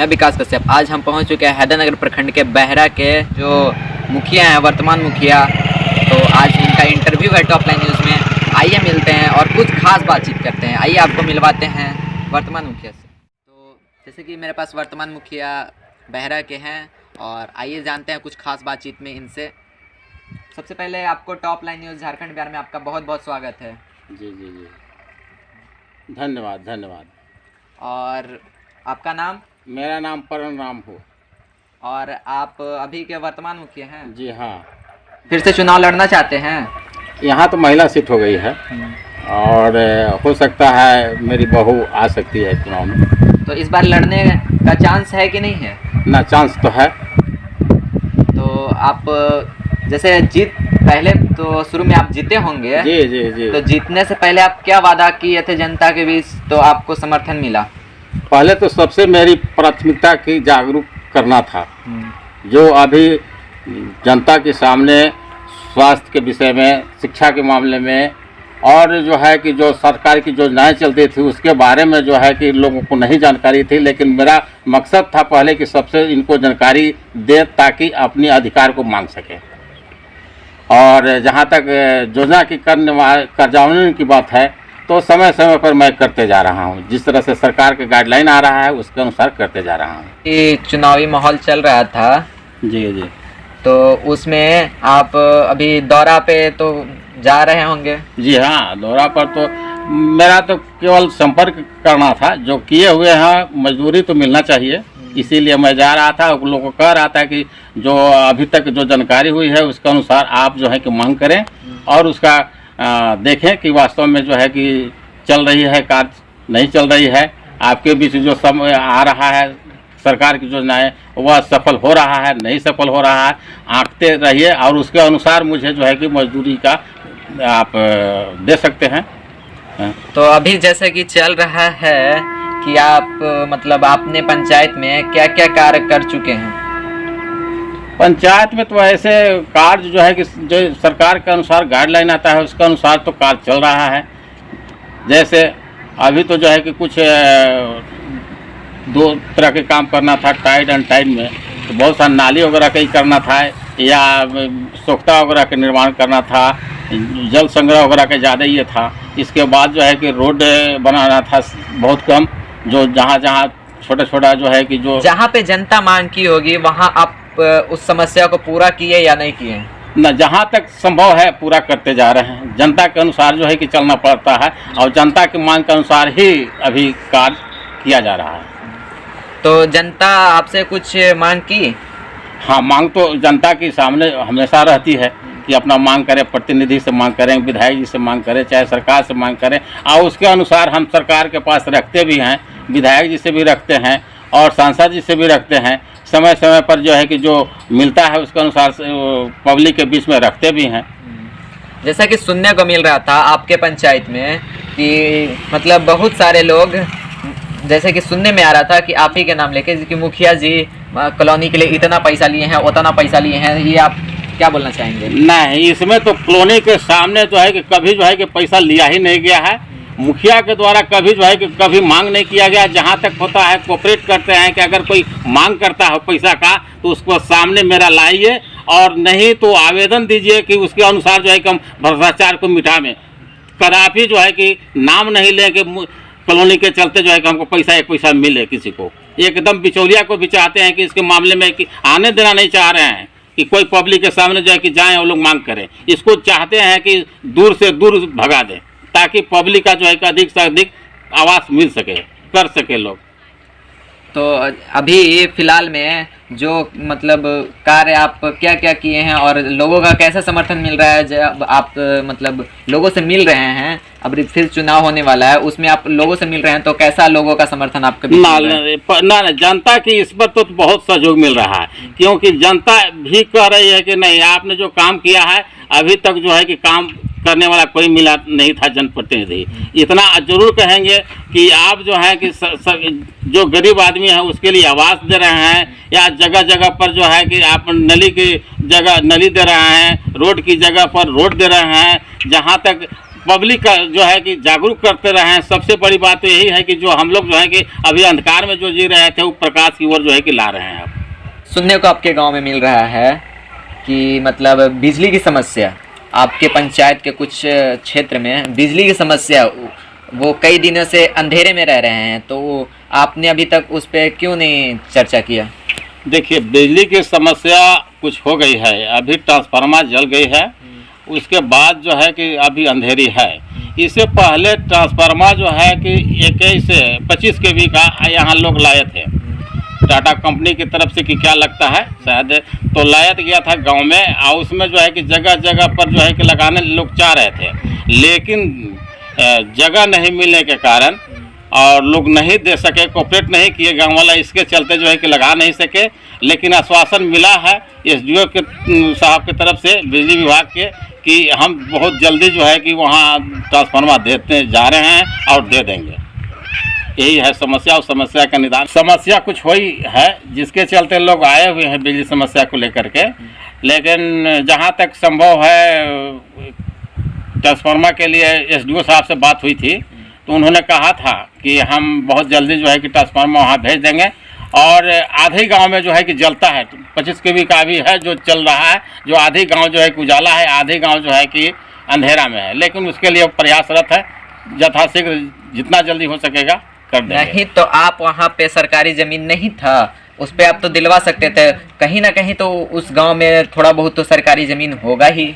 मैं विकास कश्यप। आज हम पहुंच चुके हैं हैदरनगर प्रखंड के बहरा के जो मुखिया हैं, वर्तमान मुखिया। तो आज इनका इंटरव्यू है टॉप लाइन न्यूज़ में। आइए मिलते हैं और कुछ खास बातचीत करते हैं। आइए आपको मिलवाते हैं वर्तमान मुखिया से। तो जैसे कि मेरे पास वर्तमान मुखिया बहरा के हैं और आइए जानते हैं कुछ खास बातचीत में इनसे। सबसे पहले आपको top line news Jharkhand Bihar में आपका बहुत बहुत स्वागत है। जी जी जी, धन्यवाद धन्यवाद। और आपका नाम? मेरा नाम परम राम हो। और आप अभी के वर्तमान मुखिया हैं? जी हाँ। फिर से चुनाव लड़ना चाहते हैं? यहाँ तो महिला सीट हो गई है और हो सकता है मेरी बहू आ सकती है चुनाव में। तो इस बार लड़ने का चांस है कि नहीं है? ना, चांस तो है। तो आप जैसे पहले तो शुरू में आप जीते होंगे। जी जी जी। तो जीतने से पहले आप क्या वादा किए थे जनता के बीच तो आपको समर्थन मिला? पहले तो सबसे मेरी प्राथमिकता की जागरूक करना था। जो अभी जनता के सामने स्वास्थ्य के विषय में, शिक्षा के मामले में और जो है कि जो सरकार की योजनाएं चलती थी उसके बारे में जो है कि लोगों को नहीं जानकारी थी। लेकिन मेरा मकसद था पहले कि सबसे इनको जानकारी दे ताकि अपने अधिकार को मांग सकें। और जहाँ तक योजना की कार्यान्वयन की बात है तो समय समय पर मैं करते जा रहा हूँ। जिस तरह से सरकार के गाइडलाइन आ रहा है उसके अनुसार करते जा रहा हूँ। ये चुनावी माहौल चल रहा था। जी जी। तो उसमें आप अभी दौरा पे तो जा रहे होंगे? जी हाँ, दौरा पर तो मेरा तो केवल संपर्क करना था। जो किए हुए हैं मजदूरी तो मिलना चाहिए, इसीलिए मैं जा रहा था। लोगों को कह रहा था कि जो अभी तक जो जानकारी हुई है उसके अनुसार आप जो है कि मांग करें और उसका देखें कि वास्तव में जो है कि चल रही है कार्य, नहीं चल रही है। आपके बीच जो समय आ रहा है सरकार की योजनाएं वह सफल हो रहा है, नहीं सफल हो रहा है, आंकते रहिए और उसके अनुसार मुझे जो है कि मजदूरी का आप दे सकते हैं। तो अभी जैसे कि चल रहा है कि आप मतलब आपने पंचायत में क्या क्या कार्य कर चुके हैं? पंचायत में तो ऐसे कार्य जो है कि जो सरकार के अनुसार गाइडलाइन आता है उसके अनुसार तो कार्य चल रहा है। जैसे अभी तो जो है कि कुछ दो तरह के काम करना था टाइड एंड टाइम में। तो बहुत सारा नाली वगैरह का ही करना था या सोख्ता वगैरह का निर्माण करना था, जल संग्रह वगैरह का ज़्यादा ये था। इसके बाद जो है कि रोड बनाना था बहुत कम, जो जहाँ जहाँ छोटा छोटा जो है कि जो जहाँ पे जनता मांग की होगी वहाँ आप उस समस्या को पूरा किए या नहीं किए? न, जहाँ तक संभव है पूरा करते जा रहे हैं। जनता के अनुसार जो है कि चलना पड़ता है और जनता की मांग के अनुसार ही अभी कार्य किया जा रहा है। तो जनता आपसे कुछ मांग की? हाँ, मांग तो जनता के सामने हमेशा रहती है कि अपना मांग करें, प्रतिनिधि से मांग करें, विधायक जी से मांग करें, चाहे सरकार से मांग करें। और उसके अनुसार हम सरकार के पास रखते भी हैं, विधायक जी से भी रखते हैं और सांसद जी से भी रखते हैं। समय समय पर जो है कि जो मिलता है उसके अनुसार पब्लिक के बीच में रखते भी हैं। जैसा कि सुनने को मिल रहा था आपके पंचायत में कि मतलब बहुत सारे लोग, जैसे कि सुनने में आ रहा था कि आप ही के नाम लेके कि मुखिया जी कॉलोनी के लिए इतना पैसा लिए हैं, उतना पैसा लिए हैं। ये आप क्या बोलना चाहेंगे? नहीं, इसमें तो कॉलोनी के सामने जो है कि कभी जो है कि पैसा लिया ही नहीं गया है। मुखिया के द्वारा कभी जो है कि कभी मांग नहीं किया गया। जहाँ तक होता है कोऑपरेट करते हैं कि अगर कोई मांग करता है पैसा का तो उसको सामने मेरा लाइए और नहीं तो आवेदन दीजिए कि उसके अनुसार जो है कि हम भ्रष्टाचार को मिटावें। कदापि जो है कि नाम नहीं लेंगे कॉलोनी के चलते जो है कि हमको पैसा एक पैसा मिले किसी को। एकदम बिचौलिया को भी चाहते हैं कि इसके मामले में कि आने देना नहीं चाह रहे हैं कि कोई पब्लिक के सामने जो है कि जाएँ और लोग मांग करें। इसको चाहते हैं कि दूर से दूर भगा दें ताकि पब्लिक का जो है कि अधिक से अधिक आवाज़ मिल सके, कर सके लोग। तो अभी फिलहाल में जो मतलब कार्य आप क्या क्या किए हैं और लोगों का कैसा समर्थन मिल रहा है? जब आप मतलब लोगों से मिल रहे हैं, अब फिर चुनाव होने वाला है, उसमें आप लोगों से मिल रहे हैं तो कैसा लोगों का समर्थन आपके बीच ना जनता की इस पर तो बहुत सहयोग मिल रहा है। क्योंकि जनता भी कह रही है कि नहीं, आपने जो काम किया है अभी तक जो है कि काम करने वाला कोई मिला नहीं था जनप्रतिनिधि। इतना जरूर कहेंगे कि आप जो है कि जो गरीब आदमी है उसके लिए आवास दे रहे हैं या जगह जगह पर जो है कि आप नली की जगह नली दे रहे हैं, रोड की जगह पर रोड दे रहे हैं। जहाँ तक पब्लिक का जो है कि जागरूक करते रहें। सबसे बड़ी बात तो यही है कि जो हम लोग जो है कि अभी अंधकार में जो जी रहे थे वो प्रकाश की ओर जो है कि ला रहे हैं। अब सुनने को आपके गांव में मिल रहा है कि मतलब बिजली की समस्या, आपके पंचायत के कुछ क्षेत्र में बिजली की समस्या, वो कई दिनों से अंधेरे में रह रहे हैं, तो आपने अभी तक उस पर क्यों नहीं चर्चा किया? देखिए, बिजली की समस्या कुछ हो गई है, अभी ट्रांसफार्मर जल गई है, उसके बाद जो है कि अभी अंधेरी है। इससे पहले ट्रांसफार्मर जो है कि 21 से 25 kV का यहाँ लोग लाए थे, टाटा कंपनी की तरफ से कि क्या लगता है शायद, तो लाया गया था गांव में, और उसमें जो है कि जगह जगह पर जो है कि लगाने लोग चाह रहे थे, लेकिन जगह नहीं मिलने के कारण और लोग नहीं दे सके, कोऑपरेट नहीं किए गांव वाला, इसके चलते जो है कि लगा नहीं सके। लेकिन आश्वासन मिला है एसडीओ के साहब की तरफ से, बिजली विभाग के, कि हम बहुत जल्दी जो है कि वहाँ ट्रांसफार्मर देते जा रहे हैं और दे देंगे। यही है समस्या, और समस्या का निदान। समस्या कुछ हुई है जिसके चलते लोग आए हुए हैं बिजली समस्या को लेकर के, लेकिन जहाँ तक संभव है ट्रांसफार्मर के लिए एसडीओ साहब से बात हुई थी, तो उन्होंने कहा था कि हम बहुत जल्दी जो है कि ट्रांसफार्मर वहाँ भेज देंगे। और आधे गांव में जो है कि जलता है, 25 kV का भी है जो चल रहा है, जो आधे गांव जो है कि उजाला है, आधे गांव जो है कि अंधेरा में है, लेकिन उसके लिए प्रयासरत है, यथाशीघ्र जितना जल्दी हो सकेगा कर देंगे। नहीं तो आप वहाँ पे सरकारी जमीन नहीं था, उस पे आप तो दिलवा सकते थे, कहीं ना कहीं तो उस गांव में थोड़ा बहुत तो सरकारी जमीन होगा ही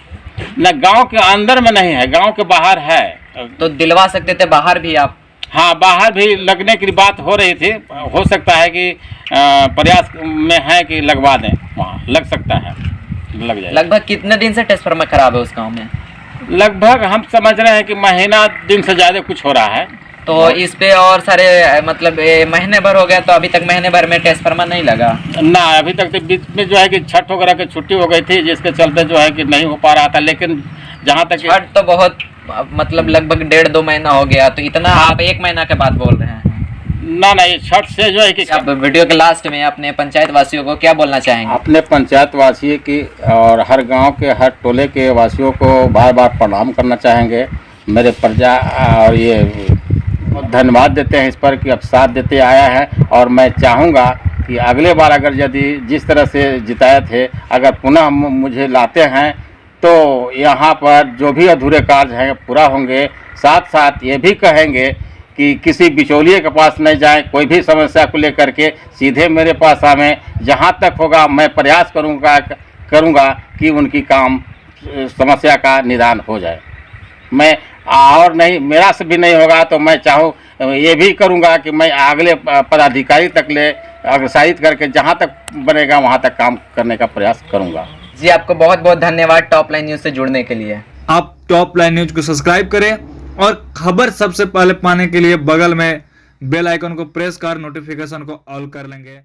न। गांव के अंदर में नहीं है, गांव के बाहर है, तो दिलवा सकते थे बाहर भी आप। हाँ, बाहर भी लगने की बात हो रही थी, हो सकता है कि प्रयास में है कि लगवा दें, वहाँ लग सकता है, लग जाए। लगभग कितने दिन से ट्रांसफार्मर खराब है उस गांव में? लगभग हम समझ रहे हैं कि महीना दिन से ज़्यादा कुछ हो रहा है। तो इस पे और सारे मतलब महीने भर हो गया, तो अभी तक महीने भर में ट्रांसफार्मर नहीं लगा ना। अभी तक तो बीच में जो है कि छठ वगैरह की छुट्टी हो गई थी, जिसके चलते जो है कि नहीं हो पा रहा था। लेकिन जहाँ तक छठ तो बहुत मतलब लगभग 1.5-2 महीना हो गया, तो इतना आप 1 महीना के बाद बोल रहे हैं? ना, ये छठ से जो है कि आप वीडियो के लास्ट में अपने पंचायत वासियों को क्या बोलना चाहेंगे? अपने पंचायत वासी की और हर गांव के हर टोले के वासियों को बार बार प्रणाम करना चाहेंगे। मेरे प्रजा और ये धन्यवाद देते हैं इस पर कि अब साथ देते आया है, और मैं चाहूँगा कि अगले बार अगर यदि जिस तरह से जिताए थे, अगर पुनः मुझे लाते हैं तो यहाँ पर जो भी अधूरे कार्य हैं पूरा होंगे। साथ साथ ये भी कहेंगे कि किसी बिचौलिए के पास नहीं जाएं, कोई भी समस्या को लेकर के सीधे मेरे पास आवें। जहाँ तक होगा मैं प्रयास करूँगा कि उनकी काम समस्या का निदान हो जाए। मैं और नहीं, मेरा से भी नहीं होगा तो मैं चाहूँ ये भी करूँगा कि मैं अगले पदाधिकारी तक ले अग्रसारित करके जहाँ तक बनेगा वहाँ तक काम करने का प्रयास करूँगा। जी, आपको बहुत बहुत धन्यवाद टॉप लाइन न्यूज़ से जुड़ने के लिए। आप टॉप लाइन न्यूज को सब्सक्राइब करें और खबर सबसे पहले पाने के लिए बगल में बेल आइकन को प्रेस कर नोटिफिकेशन को ऑल कर लेंगे।